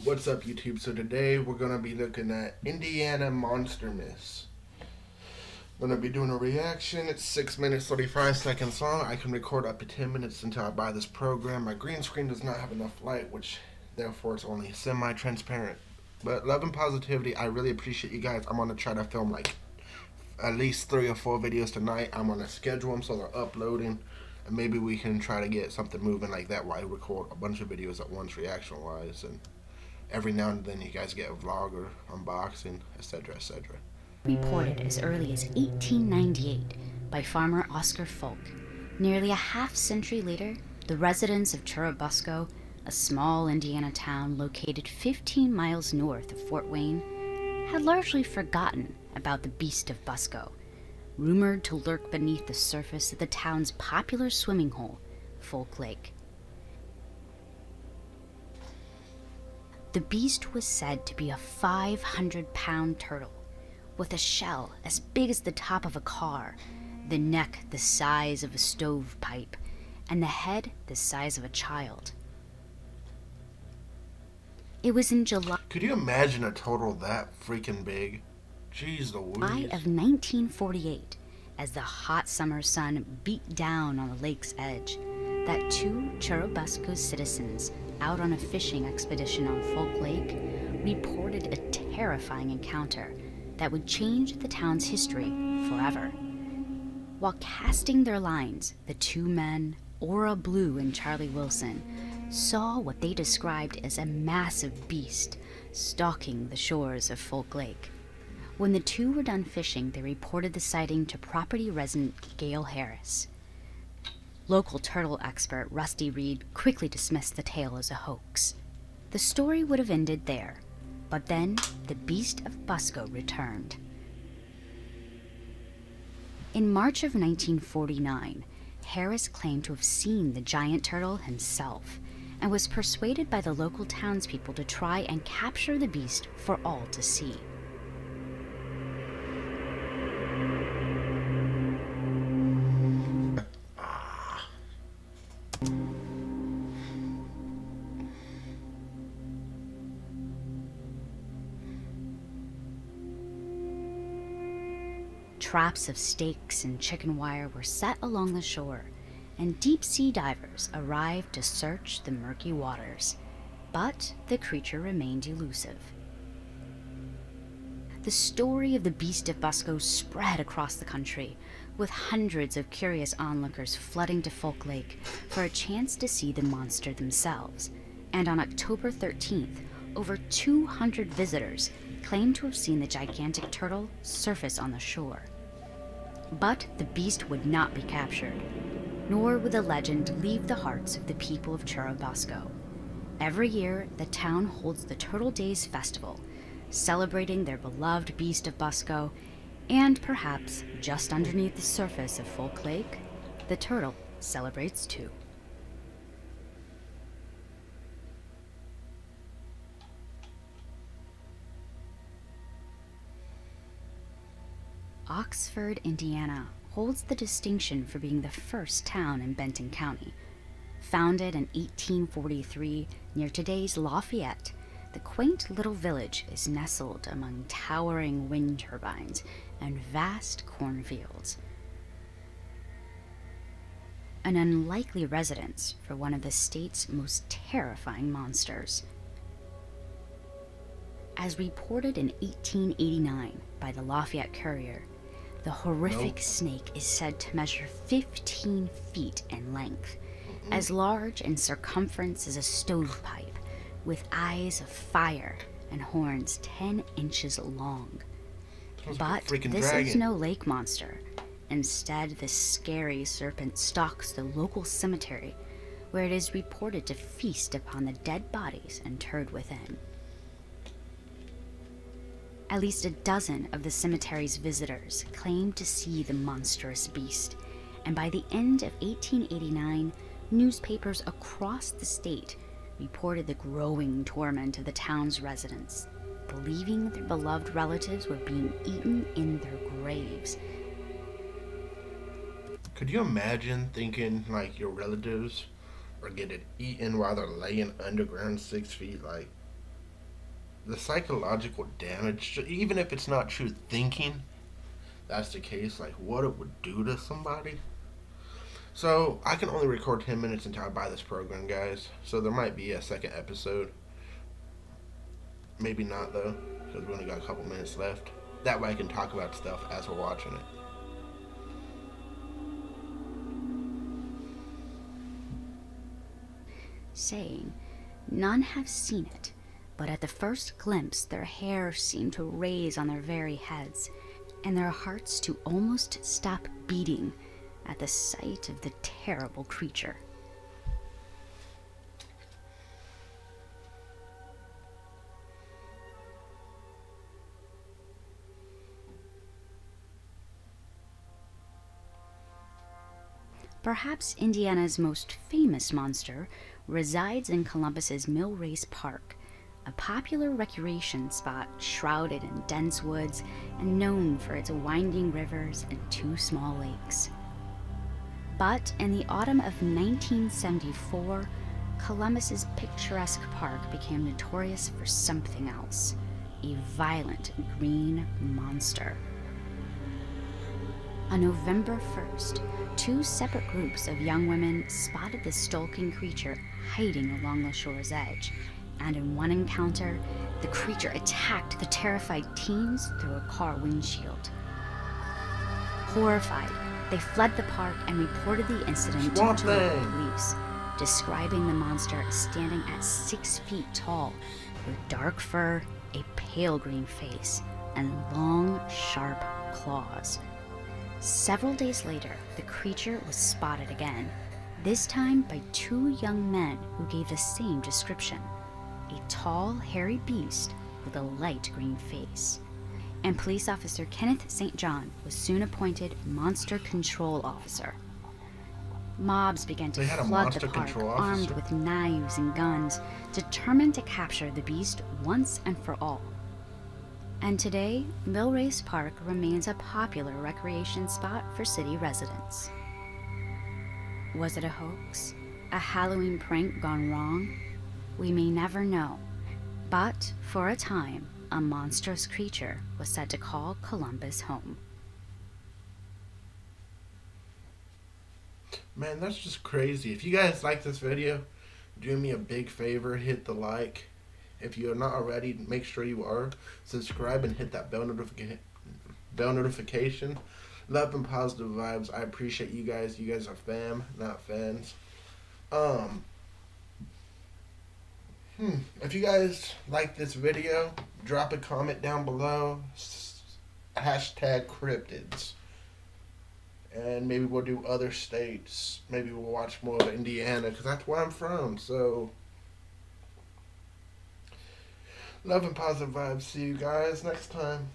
What's up, YouTube? So today we're gonna be looking at Indiana Monster Myths. I'm gonna be doing a reaction. It's 6 minutes 35 seconds long. I can record up to 10 minutes until I buy this program. My green screen does not have enough light, which therefore it's only semi-transparent. But love and positivity, I really appreciate you guys. I'm gonna try to film like at least 3 or 4 videos tonight. I'm gonna schedule them so they're uploading, and maybe we can try to get something moving like that while I record a bunch of videos at once, reaction-wise, and every now and then you guys get a vlog or unboxing, etc., etc. Reported as early as 1898 by farmer Oscar Folk. Nearly a half-century later, the residents of Churubusco, a small Indiana town located 15 miles north of Fort Wayne, had largely forgotten about the Beast of Busco, rumored to lurk beneath the surface of the town's popular swimming hole, Folk Lake. The beast was said to be a 500-pound turtle, with a shell as big as the top of a car, the neck the size of a stovepipe, and the head the size of a child. It was in July Could you imagine a turtle that freaking big? Jeez Louise. of 1948, as the hot summer sun beat down on the lake's edge, that 2 Churubusco citizens out on a fishing expedition on Folk Lake reported a terrifying encounter that would change the town's history forever. While casting their lines, the 2 men, Ora Blue and Charlie Wilson, saw what they described as a massive beast stalking the shores of Folk Lake. When the 2 were done fishing, they reported the sighting to property resident Gail Harris. Local turtle expert Rusty Reed quickly dismissed the tale as a hoax. The story would have ended there, but then the Beast of Busco returned. In March of 1949, Harris claimed to have seen the giant turtle himself and was persuaded by the local townspeople to try and capture the beast for all to see. Traps of stakes and chicken wire were set along the shore, and deep-sea divers arrived to search the murky waters, but the creature remained elusive. The story of the Beast of Busco spread across the country, with hundreds of curious onlookers flooding to Folk Lake for a chance to see the monster themselves, and on October 13th, over 200 visitors claimed to have seen the gigantic turtle surface on the shore. But the beast would not be captured, nor would the legend leave the hearts of the people of Churubusco. Every year, the town holds the Turtle Days Festival, celebrating their beloved Beast of Busco, and perhaps just underneath the surface of Folk Lake, the turtle celebrates too. Oxford, Indiana, holds the distinction for being the first town in Benton County. Founded in 1843 near today's Lafayette, the quaint little village is nestled among towering wind turbines and vast cornfields. An unlikely residence for one of the state's most terrifying monsters. As reported in 1889 by the Lafayette Courier, the horrific snake is said to measure 15 feet in length, as large in circumference as a stovepipe, with eyes of fire and horns 10 inches long. But this is no lake monster. Instead, the scary serpent stalks the local cemetery, where it is reported to feast upon the dead bodies interred within. At least a dozen of the cemetery's visitors claimed to see the monstrous beast, and by the end of 1889, newspapers across the state reported the growing torment of the town's residents, believing their beloved relatives were being eaten in their graves. Could you imagine thinking like your relatives are getting eaten while they're laying underground 6 feet? Like, the psychological damage, even if it's not true thinking that's the case, like what it would do to somebody. So I can only record 10 minutes until I buy this program, guys. So there might be a second episode. Maybe not though, because we only got a couple minutes left. That way I can talk about stuff as we're watching it. Saying, "None have seen it, but at the first glimpse their hair seemed to raise on their very heads, and their hearts to almost stop beating at the sight of the terrible creature." Perhaps Indiana's most famous monster resides in Columbus's Mill Race Park, a popular recreation spot shrouded in dense woods and known for its winding rivers and 2 small lakes. But in the autumn of 1974, Columbus's picturesque park became notorious for something else: a violent green monster. On November 1st, 2 separate groups of young women spotted the skulking creature hiding along the shore's edge, and in one encounter, the creature attacked the terrified teens through a car windshield. Horrified, they fled the park and reported the incident to local police, describing the monster as standing at 6 feet tall, with dark fur, a pale green face, and long, sharp claws. Several days later, the creature was spotted again, this time by 2 young men who gave the same description: a tall, hairy beast with a light green face. And police officer Kenneth St. John was soon appointed Monster Control Officer. Mobs began to flood the park, armed with knives and guns, determined to capture the beast once and for all. And today, Mill Race Park remains a popular recreation spot for city residents. Was it a hoax? A Halloween prank gone wrong? We may never know. But, for a time, a monstrous creature was said to call Columbus home. Man, that's just crazy. If you guys like this video, do me a big favor, hit the like. If you are not already, make sure you are. Subscribe and hit that bell notification. Love and positive vibes. I appreciate you guys. You guys are fam, not fans. If you guys like this video, drop a comment down below. Hashtag cryptids. And maybe we'll do other states. Maybe we'll watch more of Indiana, because that's where I'm from. So, love and positive vibes. See you guys next time.